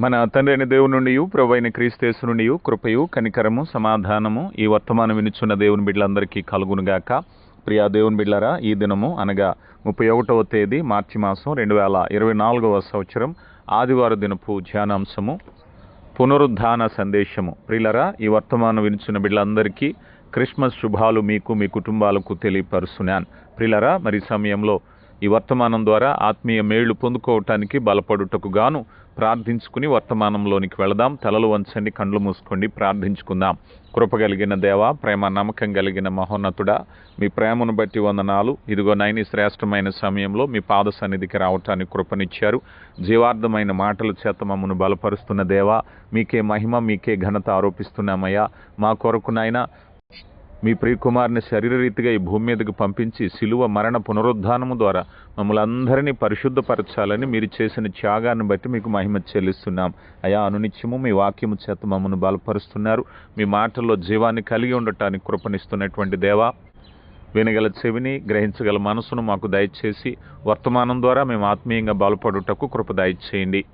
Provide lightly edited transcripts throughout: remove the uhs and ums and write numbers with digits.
మన తండ్రి అయిన దేవుని నుండి ప్రభు అయిన క్రీస్తు నుండి కృపయు కనికరము సమాధానము ఈ వర్తమానం వినుచున్న దేవుని బిడ్డలందరికీ కలుగునుగాక. ప్రియా దేవుని బిడ్డలారా, ఈ దినము అనగా 31వ తేదీ మార్చి మాసం 2024వ సంవత్సరం ఆదివారం దినపు ధ్యానాంశము పునరుద్ధాన సందేశము. ప్రియులరా, ఈ వర్తమానం వినుచున్న బిడ్డలందరికీ క్రిస్మస్ శుభాలు మీకు మీ కుటుంబాలకు తెలియపరుస్తున్నాను. ప్రియులరా, మరి సమయంలో ఈ వర్తమానం ద్వారా ఆత్మీయ మేళ్లు పొందుకోవటానికి బలపడుటకు గాను ప్రార్థించుకుని వర్తమానంలోనికి వెళదాం. తలలు వంచండి, కండ్లు మూసుకోండి, ప్రార్థించుకుందాం. కృప కలిగిన దేవ, ప్రేమ నమ్మకం కలిగిన మహోన్నతుడా, మీ ప్రేమను బట్టి వందనాలు. ఇదిగో నైని శ్రేష్టమైన సమయంలో మీ పాద సన్నిధికి రావటానికి కృపనిచ్చారు. జీవార్థమైన మాటల చేత మమ్మను బలపరుస్తున్న దేవా, మీకే మహిమ మీకే ఘనత ఆరోపిస్తున్నామయ్యా. మా కొరకు నాయన మీ ప్రియకుమారుని శరీరరీతిగా ఈ భూమి మీదకు పంపించి శిలువ మరణ పునరుద్ధానము ద్వారా మమ్మల్ని అందరినీ పరిశుద్ధపరచాలని మీరు చేసిన త్యాగాన్ని బట్టి మీకు మహిమ చెల్లిస్తున్నాం అయా. అనునిత్యము మీ వాక్యము చేత మమ్మల్ని బలపరుస్తున్నారు. మీ మాటల్లో జీవాన్ని కలిగి ఉండటానికి కృపనిస్తున్నటువంటి దేవా, వినగల చెవిని గ్రహించగల మనసును మాకు దయచేసి వర్తమానం ద్వారా మేము ఆత్మీయంగా బలపడుటకు కృప దయచేయండి.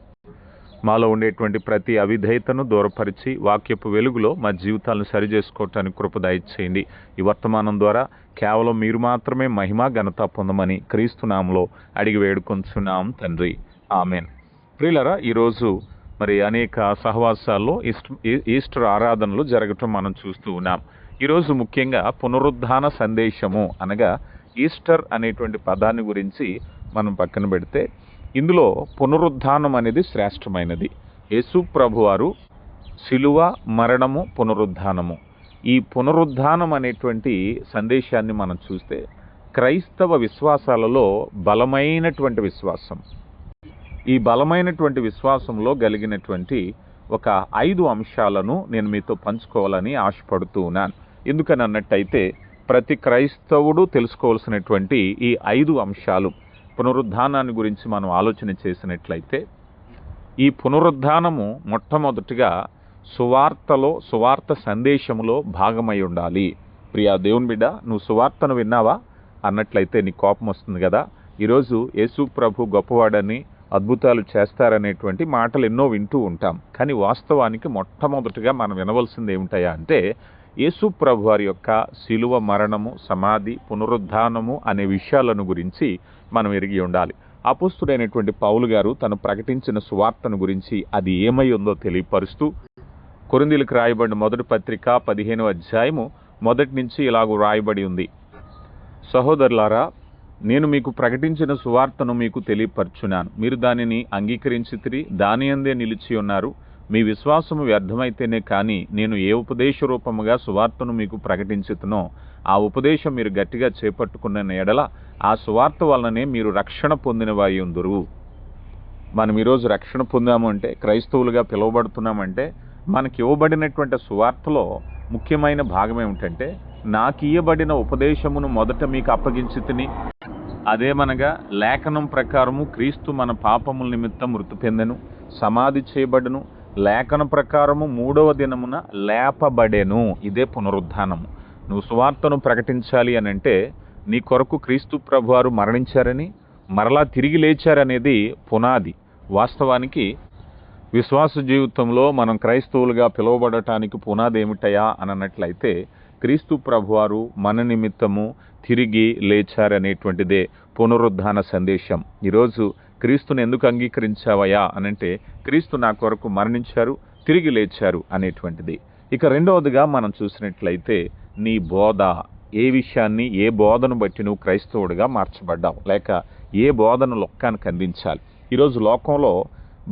మాలో ఉండేటువంటి ప్రతి అవిధేయతను దూరపరిచి వాక్యపు వెలుగులో మా జీవితాలను సరిచేసుకోవటానికి కృప దయచేయండి. ఈ వర్తమానం ద్వారా కేవలం మీరు మాత్రమే మహిమ ఘనత పొందమని క్రీస్తు నామములో అడిగి వేడుకొంచున్నాం తండ్రి, ఆమెన్. ప్రియులరా, ఈరోజు మరి అనేక సహవాసాల్లో ఈస్టర్ ఆరాధనలు జరగటం మనం చూస్తూ ఉన్నాం. ఈరోజు ముఖ్యంగా పునరుద్ధాన సందేశము అనగా ఈస్టర్ అనేటువంటి పదాన్ని గురించి మనం పక్కన పెడితే, ఇందులో పునరుద్ధానం అనేది శ్రేష్టమైనది. యేసు ప్రభువారు శిలువ మరణము పునరుద్ధానము, ఈ పునరుద్ధానం అనేటువంటి సందేశాన్ని మనం చూస్తే క్రైస్తవ విశ్వాసాలలో బలమైనటువంటి విశ్వాసం. ఈ బలమైనటువంటి విశ్వాసంలో కలిగినటువంటి ఒక 5 అంశాలను నేను మీతో పంచుకోవాలని ఆశపడుతూ ఉన్నాను. ఎందుకని అన్నట్టయితే ప్రతి క్రైస్తవుడు తెలుసుకోవాల్సినటువంటి ఈ 5 అంశాలు పునరుద్ధానాన్ని గురించి మనం ఆలోచన చేసినట్లయితే, ఈ పునరుద్ధానము మొట్టమొదటిగా సువార్త సందేశములో భాగమై ఉండాలి. ప్రియా దేవుని బిడ్డ, నువ్వు సువార్తను విన్నావా అన్నట్లయితే నీ కోపం వస్తుంది కదా. ఈరోజు యేసు ప్రభు గొప్పవాడని, అద్భుతాలు చేస్తారనేటువంటి మాటలు ఎన్నో వింటూ ఉంటాం. కానీ వాస్తవానికి మొట్టమొదటిగా మనం వినవలసింది ఏమిటయా అంటే, యేసు ప్రభు వారి యొక్క శిలువ మరణము, సమాధి, పునరుద్ధానము అనే విషయాలను గురించి మనం ఎరిగి ఉండాలి. అపోస్తుడైనటువంటి పౌలు గారు తను ప్రకటించిన సువార్తను గురించి అది ఏమై ఉందో తెలియపరుస్తూ కొరింథీయులకు రాయబడిన మొదటి పత్రిక 15వ అధ్యాయము మొదటి నుంచి ఇలాగూ రాయబడి ఉంది. సహోదరులారా, నేను మీకు ప్రకటించిన సువార్తను మీకు తెలియపరచున్నాను. మీరు దానిని అంగీకరించితిరి, దాని యందే నిలిచి ఉన్నారు. మీ విశ్వాసము వ్యర్థమైతేనే కానీ నేను ఏ ఉపదేశ రూపముగా సువార్తను మీకు ప్రకటించుతునో ఆ ఉపదేశం మీరు గట్టిగా చేపట్టుకున్న ఎడల ఆ సువార్త వలననే మీరు రక్షణ పొందిన వారి ఉందురు. మనం ఈరోజు రక్షణ పొందాము అంటే, క్రైస్తవులుగా పిలువబడుతున్నామంటే, మనకి ఇవ్వబడినటువంటి సువార్తలో ముఖ్యమైన భాగం ఏమిటంటే, నాకు ఇయ్యబడిన ఉపదేశమును మొదట మీకు అప్పగించితిని, అదేమనగా లేఖనం ప్రకారము క్రీస్తు మన పాపముల నిమిత్తం మృతి పొందెను, సమాధి చేయబడెను, లేఖన ప్రకారము 3వ దినమున లేపబడెను. ఇదే పునరుద్ధానము. నువ్వు సువార్తను ప్రకటించాలి అని అంటే, నీ కొరకు క్రీస్తు ప్రభువారు మరణించారని, మరలా తిరిగి లేచారనేది పునాది. వాస్తవానికి విశ్వాస జీవితంలో మనం క్రైస్తవులుగా పిలువబడటానికి పునాది ఏమిటయా అని అన్నట్లయితే, క్రీస్తు ప్రభువారు మన నిమిత్తము తిరిగి లేచారనేటువంటిదే పునరుద్ధాన సందేశం. ఈరోజు క్రీస్తుని ఎందుకు అంగీకరించావయా అనంటే, క్రీస్తు నా కొరకు మరణించారు, తిరిగి లేచారు అనేటువంటిది. ఇక రెండవదిగా మనం చూసినట్లయితే, నీ బోధ, ఏ విషయాన్ని, ఏ బోధను బట్టి నువ్వు క్రైస్తవుడిగా మార్చబడ్డావు, లేక ఏ బోధను లోకానికి అందించాలి. ఈరోజు లోకంలో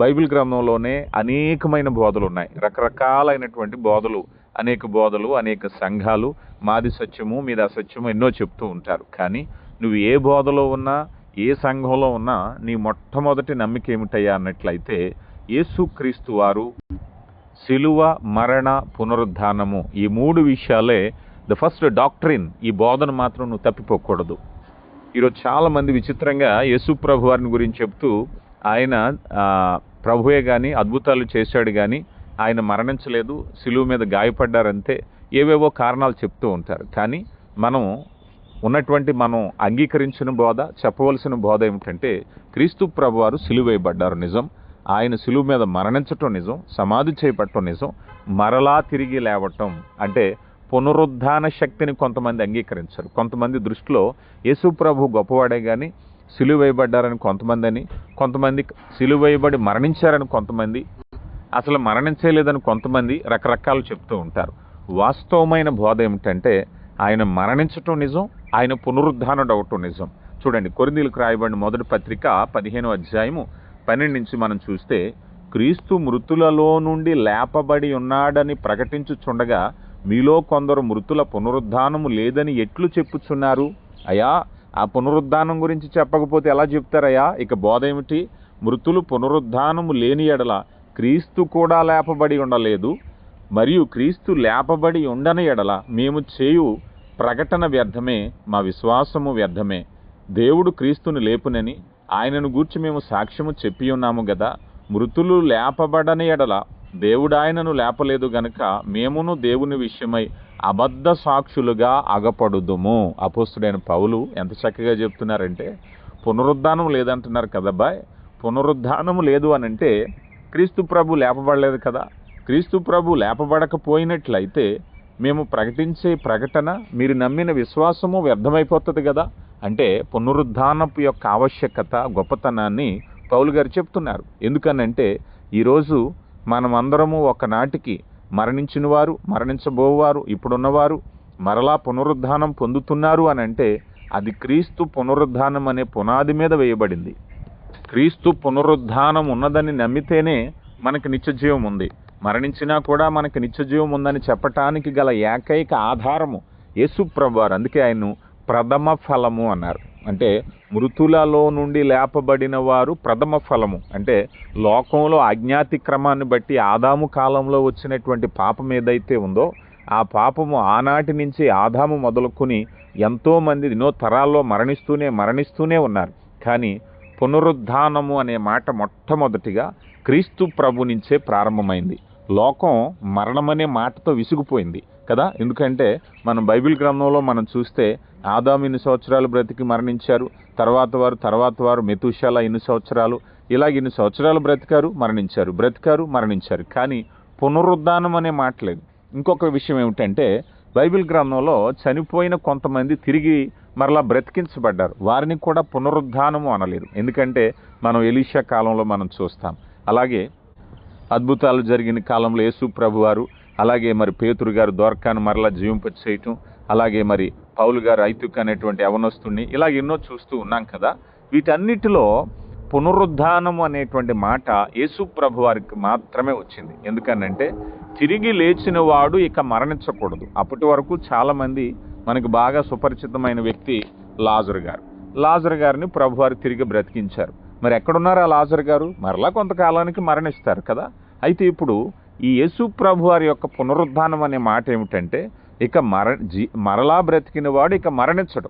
బైబిల్ గ్రంథంలోనే అనేకమైన బోధలు ఉన్నాయి. రకరకాలైనటువంటి బోధలు, అనేక బోధలు, అనేక సంఘాలు మాది సత్యము మీది అసత్యము ఎన్నో చెప్తూ ఉంటారు. కానీ నువ్వు ఏ బోధలో ఉన్నా, ఏ సంఘంలో ఉన్నా, నీ మొట్టమొదటి నమ్మిక ఏమిటయ్యా అన్నట్లయితే, యేసుక్రీస్తు వారు శిలువ మరణ పునరుద్ధానము, ఈ 3 విషయాలే ద ఫస్ట్ డాక్ట్రిన్. ఈ బోధన మాత్రం నువ్వు తప్పిపోకూడదు. ఈరోజు చాలామంది విచిత్రంగా యేసు ప్రభు వారిని గురించి చెప్తూ, ఆయన ప్రభువే కానీ అద్భుతాలు చేశాడు కానీ ఆయన మరణించలేదు, శిలువ మీద గాయపడ్డారంతే, ఏవేవో కారణాలు చెప్తూ ఉంటారు. కానీ మనం అంగీకరించిన బోధ, చెప్పవలసిన బోధ ఏమిటంటే, క్రీస్తు ప్రభువారు సిలువ వేయబడ్డారు నిజం, ఆయన శిలువ మీద మరణించటం నిజం, సమాధి చేయబడటం నిజం, మరలా తిరిగి లేవటం అంటే పునరుద్ధాన శక్తిని కొంతమంది అంగీకరించరు. కొంతమంది దృష్టిలో యేసు ప్రభు గొప్పవాడే కానీ సిలువ వేయబడ్డారని కొంతమంది అని, కొంతమంది సిలువ వేయబడి మరణించారని కొంతమంది, అసలు మరణించలేదని కొంతమంది రకరకాలు చెప్తూ ఉంటారు. వాస్తవమైన బోధ ఏమిటంటే ఆయన మరణించటం నిజం, ఆయన పునరుద్ధానుడు అవటం నిజం. చూడండి, కొరింథీయులకు రాయబడిన మొదటి పత్రిక 15వ అధ్యాయము 12 నుంచి మనం చూస్తే, క్రీస్తు మృతులలో నుండి లేపబడి ఉన్నాడని ప్రకటించుచుండగా మీలో కొందరు మృతుల పునరుద్ధానము లేదని ఎట్లు చెప్పుచున్నారు? అయ్యా, ఆ పునరుద్ధానం గురించి చెప్పకపోతే ఎలా చెప్తారయ్యా? ఇక బోధ ఏమిటి? మృతులు పునరుద్ధానము లేని ఎడల క్రీస్తు కూడా లేపబడి ఉండలేదు, మరియు క్రీస్తు లేపబడి ఉండని ఎడల మేము చేయు ప్రకటన వ్యర్థమే, మా విశ్వాసము వ్యర్థమే. దేవుడు క్రీస్తుని లేపునని ఆయనను గూర్చి మేము సాక్ష్యము చెప్పి ఉన్నాము గదా. మృతులు లేపబడని ఎడల దేవుడు ఆయనను లేపలేదు గనుక మేమును దేవుని విషయమై అబద్ధ సాక్షులుగా అగపడుదుము. అపోస్తుడైన పౌలు ఎంత చక్కగా చెప్తున్నారంటే, పునరుద్ధానం లేదంటున్నారు కదబ్బాయ్. పునరుద్ధానం లేదు అనంటే క్రీస్తు ప్రభు లేపబడలేదు కదా. క్రీస్తు ప్రభు లేపబడకపోయినట్లయితే మేము ప్రకటించే ప్రకటన, మీరు నమ్మిన విశ్వాసము వ్యర్థమైపోతుంది కదా. అంటే పునరుద్ధానపు యొక్క ఆవశ్యకత, గొప్పతనాన్ని పౌలు గారు చెప్తున్నారు. ఎందుకనంటే ఈరోజు మనమందరము ఒకనాటికి మరణించిన వారు, మరణించబోవారు, ఇప్పుడున్నవారు మరలా పునరుద్ధానం పొందుతున్నారు అని అంటే అది క్రీస్తు పునరుద్ధానం అనే పునాది మీద వేయబడింది. క్రీస్తు పునరుద్ధానం ఉన్నదని నమ్మితేనే మనకి నిత్యజీవం ఉంది. మరణించినా కూడా మనకి నిత్యజీవం ఉందని చెప్పటానికి గల ఏకైక ఆధారము యేసు ప్రభువారు. అందుకే ఆయన్ను ప్రథమ ఫలము అన్నారు. అంటే మృతులలో నుండి లేపబడిన వారు ప్రథమ ఫలము. అంటే లోకంలో అజ్ఞాతిక్రమాన్ని బట్టి ఆదాము కాలంలో వచ్చినటువంటి పాపం ఏదైతే ఉందో ఆ పాపము ఆనాటి నుంచి ఆదాము మొదలుకొని ఎంతోమంది ఎన్నో తరాల్లో మరణిస్తూనే ఉన్నారు. కానీ పునరుద్ధానము అనే మాట మొట్టమొదటిగా క్రీస్తు ప్రభు నుంచే ప్రారంభమైంది. లోకం మరణమనే మాటతో విసిగిపోయింది కదా. ఎందుకంటే మనం బైబిల్ గ్రంథంలో మనం చూస్తే ఆదాము ఇన్ని సంవత్సరాలు బ్రతికి మరణించారు, తర్వాత వారు మెతూషెల ఇన్ని సంవత్సరాలు, ఇలాగ ఇన్ని సంవత్సరాలు బ్రతికారు మరణించారు. కానీ పునరుద్ధానం అనే మాట లేదు. ఇంకొక విషయం ఏమిటంటే బైబిల్ గ్రంథంలో చనిపోయిన కొంతమంది తిరిగి మరలా బ్రతికించబడ్డారు. వారిని కూడా పునరుద్ధానము అనలేరు. ఎందుకంటే మనం ఎలీషా కాలంలో మనం చూస్తాం. అలాగే అద్భుతాలు జరిగిన కాలంలో యేసు ప్రభువారు, అలాగే మరి పేతురు గారు దోర్కాను మరలా జీవింపచేయటం, అలాగే మరి పౌలు గారు ఐతుక్ అనేటువంటి యవనస్తుని, ఇలాగ ఎన్నో చూస్తూ ఉన్నాం కదా. వీటన్నిటిలో పునరుద్ధానము అనేటువంటి మాట యేసు ప్రభువారికి మాత్రమే వచ్చింది. ఎందుకనంటే తిరిగి లేచిన వాడు ఇక మరణించకూడదు. అప్పటి వరకు చాలామంది మనకు బాగా సుపరిచితమైన వ్యక్తి లాజరు గారిని ప్రభువారు తిరిగి బ్రతికించారు. మరి ఎక్కడున్నారు ఆ లాజరు గారు? మరలా కొంతకాలానికి మరణిస్తారు కదా. అయితే ఇప్పుడు ఈ యేసు ప్రభు వారి యొక్క పునరుద్ధానం అనే మాట ఏమిటంటే ఇక మరలా బ్రతికిన వాడు ఇక మరణించడు.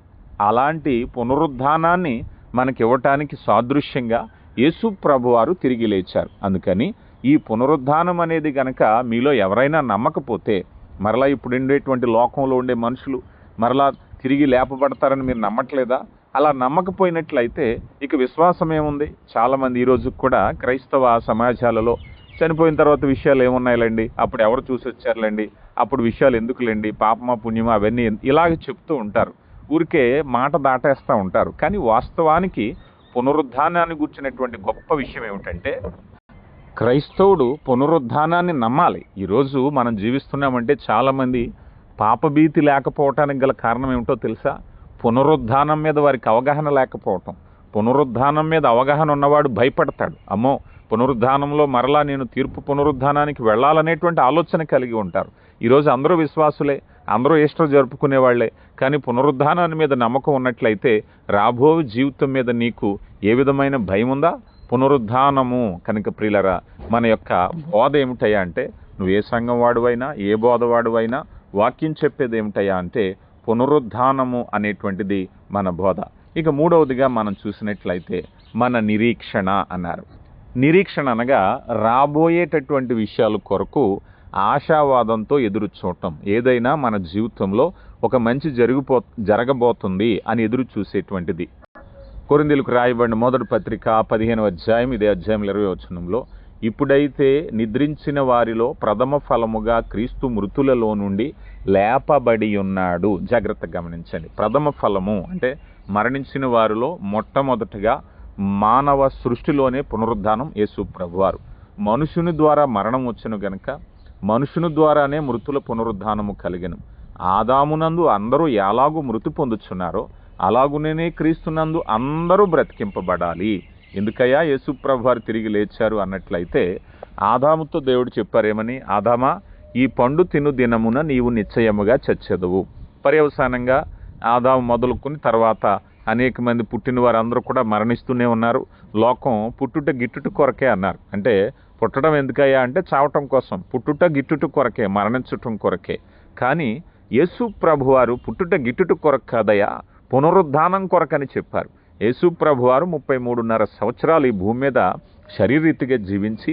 అలాంటి పునరుద్ధానాన్ని మనకి ఇవ్వటానికి సాదృశ్యంగా యేసు ప్రభు వారు తిరిగి లేచారు. అందుకని ఈ పునరుద్ధానం అనేది గనక మీలో ఎవరైనా నమ్మకపోతే, మరలా ఇప్పుడు ఉండేటువంటి లోకంలో ఉండే మనుషులు మరలా తిరిగి లేపబడతారని మీరు నమ్మట్లేదా? అలా నమ్మకపోయినట్లయితే ఇక విశ్వాసం ఏముంది? చాలామంది ఈరోజు కూడా క్రైస్తవ సమాజాలలో చనిపోయిన తర్వాత విషయాలు ఏమున్నాయిలేండి, అప్పుడు ఎవరు చూసి వచ్చారులేండి, అప్పుడు విషయాలు ఎందుకులేండి, పాపమా పుణ్యమా అవన్నీ ఇలాగ చెప్తూ ఉంటారు. ఊరికే మాట దాటేస్తూ ఉంటారు. కానీ వాస్తవానికి పునరుద్ధానాన్ని గుర్చినటువంటి గొప్ప విషయం ఏమిటంటే క్రైస్తవుడు పునరుద్ధానాన్ని నమ్మాలి. ఈరోజు మనం జీవిస్తున్నామంటే చాలామంది పాపభీతి లేకపోవటానికి గల కారణం ఏమిటో తెలుసా? పునరుద్ధానం మీద వారికి అవగాహన లేకపోవటం. పునరుద్ధానం మీద అవగాహన ఉన్నవాడు భయపడతాడు. అమ్మో, పునరుద్ధానంలో మరలా నేను తీర్పు పునరుద్ధానానికి వెళ్ళాలనేటువంటి ఆలోచన కలిగి ఉంటారు. ఈరోజు అందరూ విశ్వాసులే, అందరూ ఈస్టర్ జరుపుకునే వాళ్లే. కానీ పునరుద్ధానాన్ని మీద నమ్మకం ఉన్నట్లయితే రాబో జీవితం మీద నీకు ఏ విధమైన భయం ఉందా? పునరుద్ధానము కనుక ప్రియులరా, మన యొక్క బోధ ఏమిటయ్యా అంటే, నువ్వు ఏ సంఘం వాడువైనా ఏ బోధ వాడువైనా వాక్యం చెప్పేది ఏమిటయ్యా అంటే పునరుద్ధానము అనేటువంటిది మన బోధ. ఇక మూడవదిగా మనం చూసినట్లయితే మన నిరీక్షణ అన్నారు. నిరీక్షణ అనగా రాబోయేటటువంటి విషయాల కొరకు ఆశావాదంతో ఎదురు చూడటం. ఏదైనా మన జీవితంలో ఒక మంచి జరగబోతుంది అని ఎదురు చూసేటువంటిది. కొరింథీయులకు రాయబడిన మొదటి పత్రిక 15వ అధ్యాయం, ఇదే అధ్యాయం 20వ వచనంలో, ఇప్పుడైతే నిద్రించిన వారిలో ప్రథమ ఫలముగా క్రీస్తు మృతులలో నుండి లేపబడి ఉన్నాడు. జాగ్రత్తగా గమనించండి. ప్రథమ ఫలము అంటే మరణించిన వారిలో మొట్టమొదటిగా మానవ సృష్టిలోనే పునరుద్ధానం యేసు ప్రభువారు. మనుషుని ద్వారా మరణం వచ్చును గనుక మనుషుని ద్వారానే మృతుల పునరుద్ధానము కలిగెను. ఆదామునందు అందరూ ఎలాగూ మృతి పొందుచున్నారో అలాగునే క్రీస్తునందు అందరూ బ్రతికింపబడాలి. ఎందుకయ్యా యేసు ప్రభువారు తిరిగి లేచారు అన్నట్లయితే, ఆదాముతో దేవుడు చెప్పారేమని, ఆదామా ఈ పండు తిను దినమున నీవు నిశ్చయముగా చచ్చెదవు. పర్యవసానంగా ఆదాము మొదలుకొని తర్వాత అనేక మంది పుట్టిన వారందరూ కూడా మరణిస్తూనే ఉన్నారు. లోకం పుట్టుట గిట్టుట కొరకే అన్నారు. అంటే పుట్టడం ఎందుకయ్యా అంటే చావటం కోసం, పుట్టుట గిట్టుట కొరకే, మరణించటం కొరకే. కానీ యేసు ప్రభువారు పుట్టుట గిట్టుట కొరకు కాదయ్యా, పునరుద్ధానం కొరకని చెప్పారు. యేసు ప్రభువారు 33.5 సంవత్సరాలు ఈ భూమి మీద శరీరీతిగా జీవించి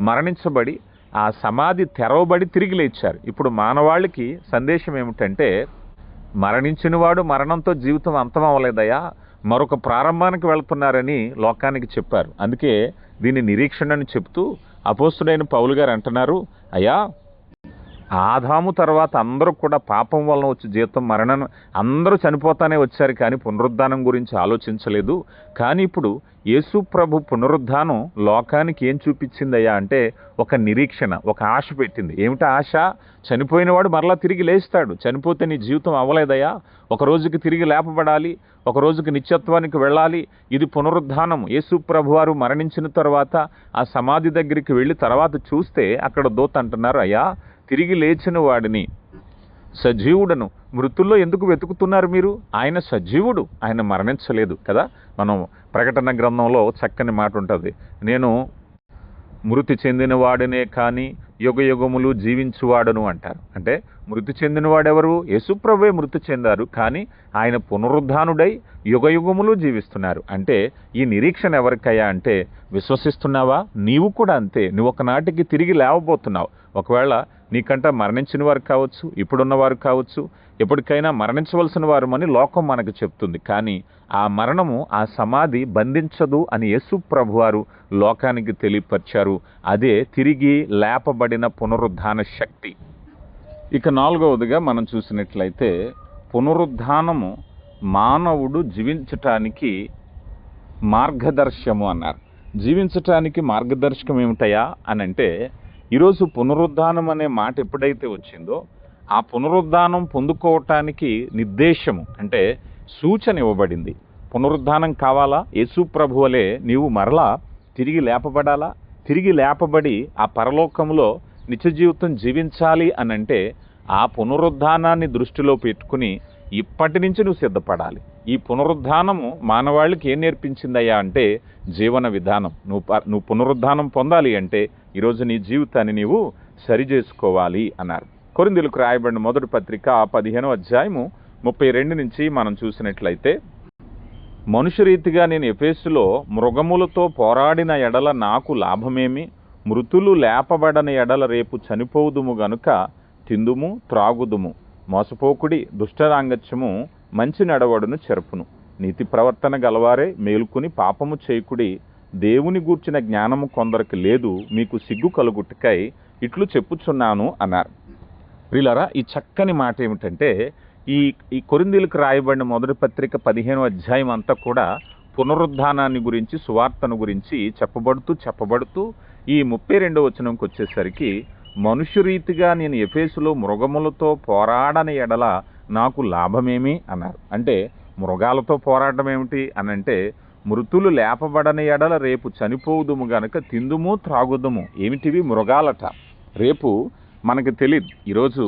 మరణించబడి ఆ సమాధి తెరవబడి తిరిగి లేచారు. ఇప్పుడు మానవాళికి సందేశం ఏమిటంటే, మరణించిన వాడు మరణంతో జీవితం అంతం అవ్వలేదయ్యా, మరొక ప్రారంభానికి వెళ్తున్నారని లోకానికి చెప్పారు. అందుకే దీన్ని నిరీక్షణని చెప్తూ అపోస్తుడైన పౌలు గారు అంటున్నారు, అయ్యా ఆదాము తర్వాత అందరూ కూడా పాపం వలన వచ్చి జీవితం మరణం, అందరూ చనిపోతానే వచ్చారు కానీ పునరుద్ధానం గురించి ఆలోచించలేదు. కానీ ఇప్పుడు యేసు ప్రభు పునరుద్ధానం లోకానికి ఏం చూపించిందయ్యా అంటే ఒక నిరీక్షణ, ఒక ఆశ పెట్టింది. ఏమిటా ఆశ? చనిపోయినవాడు మరలా తిరిగి లేస్తాడు. చనిపోతే నీ జీవితం అవ్వలేదయ్యా, ఒక రోజుకి తిరిగి లేపబడాలి, ఒక రోజుకి నిత్యత్వానికి వెళ్ళాలి. ఇది పునరుద్ధానం. యేసు ప్రభువారు మరణించిన తర్వాత ఆ సమాధి దగ్గరికి వెళ్ళి తర్వాత చూస్తే అక్కడ దూత అంటున్నారు, అయ్యా తిరిగి లేచిన వాడిని, సజీవుడను మృతుల్లో ఎందుకు వెతుకుతున్నారు మీరు? ఆయన సజీవుడు, ఆయన మరణించలేదు కదా. మనం ప్రకటన గ్రంథంలో చక్కని మాట ఉంటుంది, నేను మృతి చెందిన వాడినే కానీ యుగ యుగములు జీవించువాడను అంటారు. అంటే మృతి చెందిన వాడెవరు? యేసుప్రభువే మృతి చెందారు, కానీ ఆయన పునరుద్ధానుడై యుగ యుగములు జీవిస్తున్నారు. అంటే ఈ నిరీక్షణ ఎవరికయ్యా అంటే, విశ్వసిస్తున్నావా? నీవు కూడా అంతే. నువ్వు ఒకనాటికి తిరిగి లేవబోతున్నావు. ఒకవేళ నీకంట మరణించిన వారు కావచ్చు, ఇప్పుడున్నవారు కావచ్చు, ఎప్పటికైనా మరణించవలసిన వారు అని లోకం మనకు చెప్తుంది. కానీ ఆ మరణము, ఆ సమాధి బంధించదు అని యేసు ప్రభువారు లోకానికి తెలియపరిచారు. అదే తిరిగి లేపబడిన పునరుద్ధాన శక్తి. ఇక 4వదిగా మనం చూసినట్లయితే, పునరుద్ధానము మానవుడు జీవించటానికి మార్గదర్శకము అన్నారు. జీవించటానికి మార్గదర్శకం ఏమిటయా అని అంటే, ఈరోజు పునరుద్ధానం అనే మాట ఎప్పుడైతే వచ్చిందో, ఆ పునరుద్ధానం పొందుకోవటానికి నిర్దేశము అంటే సూచన ఇవ్వబడింది. పునరుద్ధానం కావాలా? యేసు ప్రభువలే నీవు మరలా తిరిగి లేపబడాలా? తిరిగి లేపబడి ఆ పరలోకంలో నిత్య జీవితం జీవించాలి అని అంటే ఆ పునరుద్ధానాన్ని దృష్టిలో పెట్టుకుని ఇప్పటి నుంచి నువ్వు సిద్ధపడాలి. ఈ పునరుద్ధానము మానవాళికి ఏం నేర్పించిందయ్యా అంటే జీవన విధానం. నువ్వు పునరుద్ధానం పొందాలి అంటే ఈరోజు నీ జీవితాన్ని నీవు సరిచేసుకోవాలి అన్నారు. కొరింథీయులకు రాయబడిన మొదటి పత్రిక 15వ అధ్యాయము 32 నుంచి మనం చూసినట్లయితే, మనుషురీతిగా నేను ఎఫెసులో మృగములతో పోరాడిన ఎడల నాకు లాభమేమి? మృతులు లేపబడని ఎడల రేపు చనిపోవుదుము గనుక తిందుము త్రాగుదుము. మోసపోకుడి, దుష్టరాంగత్యము మంచి నడవడును చెరుపును. నీతి ప్రవర్తన గలవారే మేలుకుని పాపము చేయకుడి. దేవుని గూర్చిన జ్ఞానము కొందరికి లేదు, మీకు సిగ్గు కలుగుటకై ఇట్లు చెప్పుచున్నాను అన్నారు. ప్రియులారా, ఈ చక్కని మాట ఏమిటంటే, ఈ కొరింథీయులకు రాయబడిన మొదటి పత్రిక 15వ అధ్యాయం అంతా కూడా పునరుద్ధానాన్ని గురించి, సువార్తను గురించి చెప్పబడుతూ ఈ 32వ వచనంకి వచ్చేసరికి, మనుష్యరీతిగా నేను ఎఫెసులో మృగములతో పోరాడని ఎడల నాకు లాభమేమి అన్నారు. అంటే మృగాలతో పోరాడడం ఏమిటి అనంటే, మృతులు లేపబడని ఎడల రేపు చనిపోవుదుము గనుక తిందుము త్రాగుదుము. ఏమిటివి? మృగాలట. రేపు మనకు తెలియదు. ఈరోజు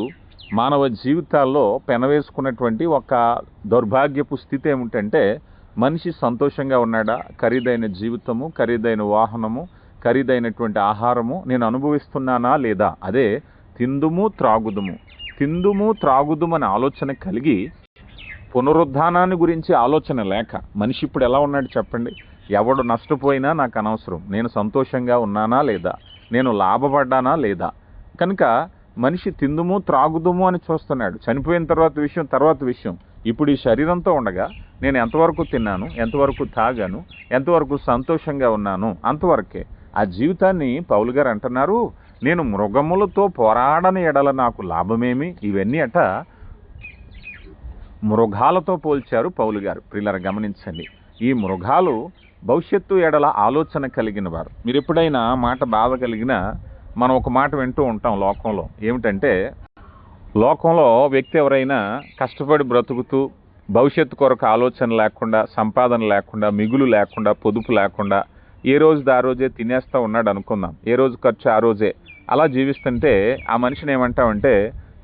మానవ జీవితాల్లో పెనవేసుకున్నటువంటి ఒక దౌర్భాగ్యపు స్థితి ఏమిటంటే, మనిషి సంతోషంగా ఉన్నాడా? ఖరీదైన జీవితము, ఖరీదైన వాహనము, ఖరీదైనటువంటి ఆహారము నేను అనుభవిస్తున్నానా లేదా? అదే తిందుము త్రాగుదుము అనే ఆలోచన కలిగి పునరుద్ధానాన్ని గురించి ఆలోచన లేక మనిషి ఇప్పుడు ఎలా ఉన్నాడు చెప్పండి? ఎవడు నష్టపోయినా నాకు అనవసరం, నేను సంతోషంగా ఉన్నానా లేదా, నేను లాభపడ్డానా లేదా. కనుక మనిషి తిందుము త్రాగుదుము అని చూస్తున్నాడు. చనిపోయిన తర్వాత విషయం. ఇప్పుడు ఈ శరీరంతో ఉండగా నేను ఎంతవరకు తిన్నాను, ఎంతవరకు తాగాను, ఎంతవరకు సంతోషంగా ఉన్నాను, అంతవరకే. ఆ జీవితాన్ని పౌలు గారు అంటున్నారు, నేను మృగములతో పోరాడని ఎడల నాకు లాభమేమి. ఇవన్నీ మృగాలతో పోల్చారు పౌలు గారు. ప్రియులారా గమనించండి, ఈ మృగాలు భవిష్యత్తు ఎడల ఆలోచన కలిగిన వారు. మీరు ఎప్పుడైనా మాట బాధ కలిగినా మనం ఒక మాట వింటూ ఉంటాం లోకంలో. ఏమిటంటే, లోకంలో వ్యక్తి ఎవరైనా కష్టపడి బ్రతుకుతూ భవిష్యత్తు కొరకు ఆలోచన లేకుండా, సంపాదన లేకుండా, మిగులు లేకుండా, పొదుపు లేకుండా ఏ రోజుది ఆ రోజే తినేస్తూ ఉన్నాడు అనుకుందాం. ఏ రోజు ఖర్చు ఆ రోజే అలా జీవిస్తుంటే ఆ మనిషిని ఏమంటామంటే,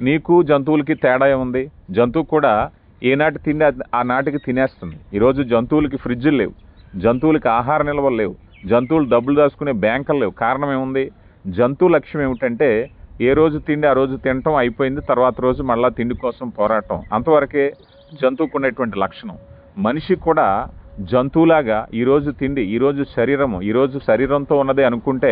నీకు జంతువులకి తేడా ఏముంది? జంతువు కూడా ఏనాటి తిండి ఆ నాటికి తినేస్తుంది. ఈరోజు జంతువులకి ఫ్రిడ్జులు లేవు, జంతువులకి ఆహార నిల్వలు లేవు, జంతువులు డబ్బులు దాచుకునే బ్యాంకులు లేవు. కారణం ఏముంది? జంతువు లక్ష్యం ఏమిటంటే ఏ రోజు తిండి ఆ రోజు తినటం, అయిపోయింది, తర్వాత రోజు మళ్ళా తిండి కోసం పోరాటం. అంతవరకే జంతువుకు ఉన్నటువంటి లక్షణం. మనిషి కూడా జంతువులాగా ఈరోజు తిండి, ఈరోజు శరీరము, ఈరోజు శరీరంతో ఉన్నదే అనుకుంటే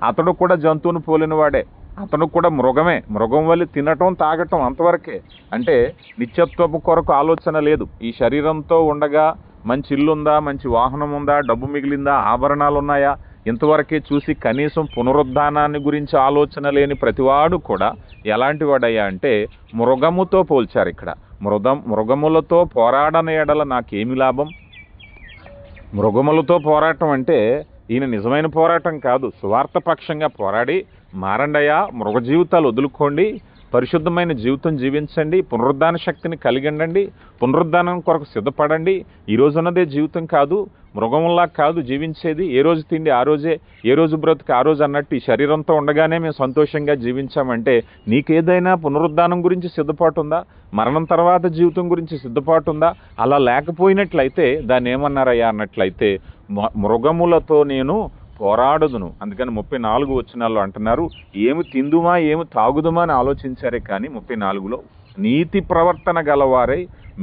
అతడు కూడా జంతువును పోలిన వాడే. అతను కూడా మృగమే. మృగం వల్ల తినటం, తాగటం, అంతవరకే. అంటే నిత్యత్వపు కొరకు ఆలోచన లేదు. ఈ శరీరంతో ఉండగా మంచి ఇల్లు ఉందా, మంచి వాహనం ఉందా, డబ్బు మిగిలిందా, ఆభరణాలు ఉన్నాయా, ఇంతవరకే చూసి కనీసం పునరుద్ధానాన్ని గురించి ఆలోచన లేని ప్రతివాడు కూడా ఎలాంటి వాడయ్యా అంటే మృగముతో పోల్చారు ఇక్కడ. మృగములతో పోరాడని ఎడల నాకేమి లాభం? మృగములతో పోరాటం అంటే ఈయన నిజమైన పోరాటం కాదు. సువార్త పక్షంగా పోరాడి మారండయ్యా, మృగ జీవితాలు వదులుకోండి, పరిశుద్ధమైన జీవితం జీవించండి, పునరుద్ధాన శక్తిని కలిగిండండి, పునరుద్ధానం కొరకు సిద్ధపడండి. ఈ రోజున్నదే జీవితం కాదు, మృగంలా కాదు జీవించేది. ఏ రోజు తిండి ఆ రోజే, ఏ రోజు బ్రతుకు ఆ రోజు అన్నట్టు ఈ శరీరంతో ఉండగానే మేము సంతోషంగా జీవించామంటే నీకేదైనా పునరుద్ధానం గురించి సిద్ధపాటు ఉందా? మరణం తర్వాత జీవితం గురించి సిద్ధపాటు ఉందా? అలా లేకపోయినట్లయితే దాన్ని ఏమన్నారయ్యా అన్నట్లయితే మృగములతో నేను పోరాడుదును. అందుకని 34 వచనాల్లో అంటున్నారు, ఏమి తిందుమా ఏమి తాగుదుమా అని ఆలోచించారే కానీ 34లో నీతి ప్రవర్తన గలవారై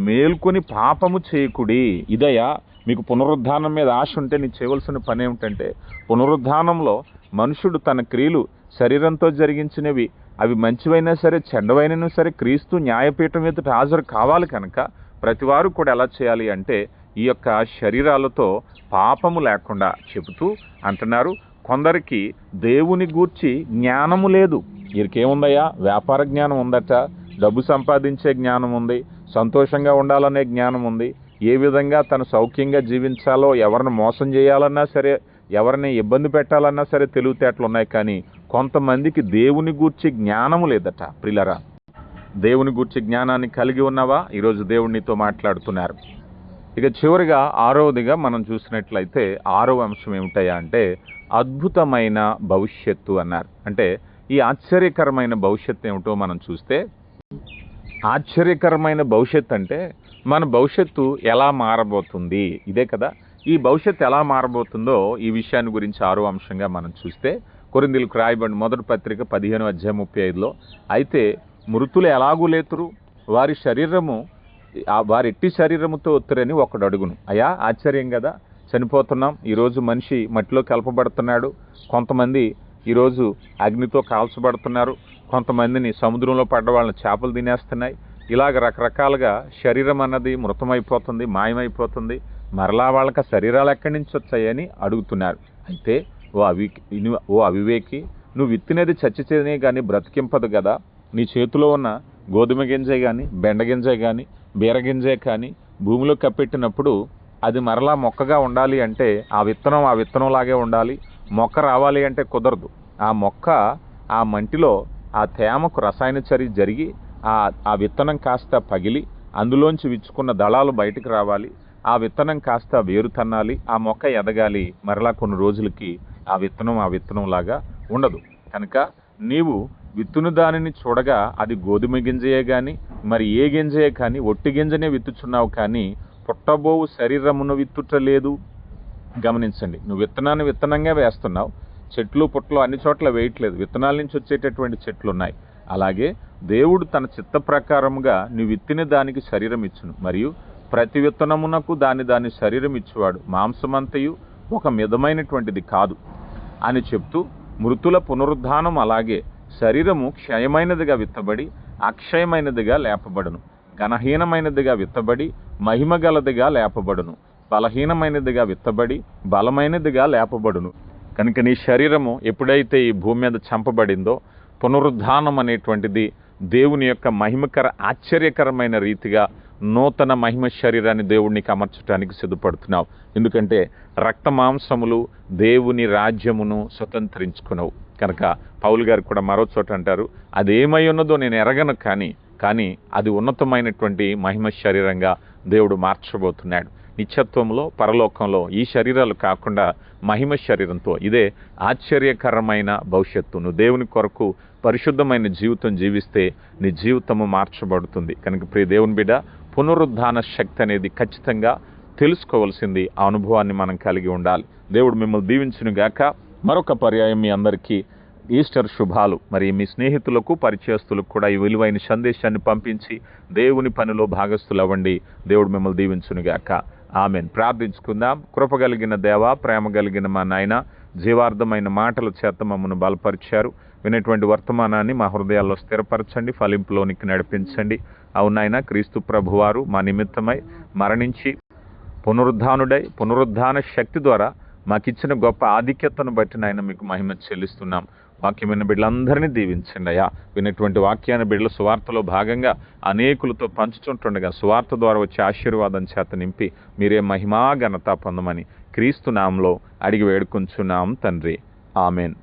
మేల్కొని పాపము చేయకుడి. ఇదయ్యా మీకు పునరుద్ధానం మీద ఆశ ఉంటే నీ చేయవలసిన పని ఏమిటంటే, పునరుద్ధానంలో మనుషుడు తన క్రియలు శరీరంతో జరిగించినవి అవి మంచివైనా సరే చెడ్డవైనా సరే క్రీస్తు న్యాయపీఠం ఎదుట హాజరు కావాలి. కనుక ప్రతివారు కూడా ఎలా చేయాలి అంటే ఈ యొక్క శరీరాలతో పాపము లేకుండా చెబుతూ అంటున్నారు, కొందరికి దేవుని గూర్చి జ్ఞానము లేదు. వీరికేముందయ్యా? వ్యాపార జ్ఞానం ఉందట, డబ్బు సంపాదించే జ్ఞానం ఉంది, సంతోషంగా ఉండాలనే జ్ఞానం ఉంది, ఏ విధంగా తను సౌఖ్యంగా జీవించాలో, ఎవరిని మోసం చేయాలన్నా సరే, ఎవరిని ఇబ్బంది పెట్టాలన్నా సరే తెలివితేటలు ఉన్నాయి. కానీ కొంతమందికి దేవుని గూర్చి జ్ఞానము లేదట. ప్రియులారా, దేవుని గూర్చి జ్ఞానాన్ని కలిగి ఉన్నావా? ఈరోజు దేవుడు నీతో మాట్లాడుతున్నారు. ఇక చివరిగా 6వదిగా మనం చూసినట్లయితే 6వ అంశం ఏమిటయ్యా అంటే అద్భుతమైన భవిష్యత్తు అన్నారు. అంటే ఈ ఆశ్చర్యకరమైన భవిష్యత్తు ఏమిటో మనం చూస్తే, ఆశ్చర్యకరమైన భవిష్యత్తు అంటే మన భవిష్యత్తు ఎలా మారబోతుంది, ఇదే కదా. ఈ భవిష్యత్తు ఎలా మారబోతుందో ఈ విషయాన్ని గురించి 6వ అంశంగా మనం చూస్తే, కొరింథీయులకు రాయబడిన మొదటి పత్రిక 15:35లో అయితే మృతులు ఎలాగూ లేతురు, వారి ఎట్టి శరీరముతో ఒత్తురని ఒకడు అడుగును. అయ్యా ఆశ్చర్యం కదా, చనిపోతున్నాం, ఈరోజు మనిషి మట్టిలో కలపబడుతున్నాడు, కొంతమంది ఈరోజు అగ్నితో కాల్చబడుతున్నారు, కొంతమందిని సముద్రంలో పడ్డ వాళ్ళని చేపలు తినేస్తున్నాయి. ఇలాగ రకరకాలుగా శరీరం అన్నది మృతమైపోతుంది, మాయమైపోతుంది, మరలా వాళ్ళకి శరీరాలు ఎక్కడి నుంచి వచ్చాయని అడుగుతున్నారు. అయితే ఓ అవివేకి, నువ్వు విత్తినది చచ్చితేనే కానీ బ్రతికింపదు కదా. నీ చేతిలో ఉన్న గోధుమ గింజే కానీ, బెండ గింజే కానీ, బీరగింజే కానీ భూమిలో కప్పెట్టినప్పుడు అది మరలా మొక్కగా ఉండాలి అంటే ఆ విత్తనంలాగే ఉండాలి. మొక్క రావాలి అంటే కుదరదు. ఆ మొక్క ఆ మంటిలో ఆ తేమకు రసాయన చర్య జరిగి ఆ విత్తనం కాస్త పగిలి అందులోంచి విచ్చుకున్న దళాలు బయటకు రావాలి. ఆ విత్తనం కాస్త వేరు తన్నాలి, ఆ మొక్క ఎదగాలి. మరలా కొన్ని రోజులకి ఆ విత్తనంలాగా ఉండదు. కనుక నీవు విత్తును దానిని చూడగా అది గోధుమ గింజయే కానీ మరి ఏ గింజయే కానీ ఒట్టి గింజనే విత్తుచున్నావు, కానీ పుట్టబోవు శరీరమును విత్తుటలేదు. గమనించండి, నువ్వు విత్తనాన్ని విత్తనంగా వేస్తున్నావు, చెట్లు పుట్టలు అన్ని చోట్ల వేయట్లేదు, విత్తనాల నుంచి వచ్చేటటువంటి చెట్లు ఉన్నాయి. అలాగే దేవుడు తన చిత్త ప్రకారముగా నువ్వు విత్తిన దానికి శరీరం ఇచ్చును, మరియు ప్రతి విత్తనమునకు దాని శరీరం ఇచ్చేవాడు. మాంసమంతయు ఒక మితమైనటువంటిది కాదు అని చెప్తూ, మృతుల పునరుద్ధానం అలాగే శరీరము క్షయమైనదిగా విత్తబడి అక్షయమైనదిగా లేపబడును. ఘనహీనమైనదిగా విత్తబడి మహిమగలదిగా లేపబడును. బలహీనమైనదిగా విత్తబడి బలమైనదిగా లేపబడును. కనుక నీ శరీరము ఎప్పుడైతే ఈ భూమి మీద చంపబడిందో, పునరుద్ధానం అనేటువంటిది దేవుని యొక్క మహిమకర ఆశ్చర్యకరమైన రీతిగా నూతన మహిమ శరీరాన్ని దేవుడికి అమర్చడానికి సిద్ధపడుతున్నావు. ఎందుకంటే రక్త మాంసములు దేవుని రాజ్యమును స్వతంత్రించుకున్నావు కనుక పౌలు గారు కూడా మరో చోట అంటారు, అదేమై ఉన్నదో నేను ఎరగను కానీ అది ఉన్నతమైనటువంటి మహిమ శరీరంగా దేవుడు మార్చబోతున్నాడు. నిత్యత్వంలో పరలోకంలో ఈ శరీరాలు కాకుండా మహిమ శరీరంతో, ఇదే ఆశ్చర్యకరమైన భవిష్యత్తు. నువ్వు దేవుని కొరకు పరిశుద్ధమైన జీవితం జీవిస్తే నీ జీవితము మార్చబడుతుంది. కనుక ప్రియ దేవుని బిడ్డ, పునరుద్ధాన శక్తి అనేది ఖచ్చితంగా తెలుసుకోవాల్సింది. ఆ అనుభవాన్ని మనం కలిగి ఉండాలి. దేవుడు మిమ్మల్ని దీవించును గాక. మరొక పర్యాయం మీ అందరికీ ఈస్టర్ శుభాలు. మరి మీ స్నేహితులకు పరిచయస్తులకు కూడా ఈ విలువైన సందేశాన్ని పంపించి దేవుని పనిలో భాగస్థులు అవ్వండి. దేవుడు మిమ్మల్ని దీవించును గాక. ఆమెన్. ప్రార్థించుకుందాం. కృప కలిగిన దేవా, ప్రేమ కలిగిన మా నాయన, జీవార్థమైన మాటల చేత మమ్మల్ని బలపరిచారు. వినేటువంటి వర్తమానాన్ని మా హృదయాల్లో స్థిరపరచండి, ఫలింపులోనికి నడిపించండి. అవునాయన, క్రీస్తు ప్రభువారు మా నిమిత్తమై మరణించి పునరుద్ధానుడై పునరుద్ధాన శక్తి ద్వారా మాకిచ్చిన గొప్ప ఆధిక్యతను బట్టి నాయన మీకు మహిమ చెల్లిస్తున్నాం. వాక్యమైన బిడ్డలందరినీ దీవించండి అయ్యా. వినేటువంటి వాక్యాన్ని బిడ్డల సువార్తలో భాగంగా అనేకులతో పంచుతుంటుండగా సువార్త ద్వారా వచ్చే ఆశీర్వాదం చేత నింపి మీరే మహిమా ఘనత పొందమని క్రీస్తు నామంలో అడిగి వేడుకొంచున్నాం తండ్రి. ఆమెన్.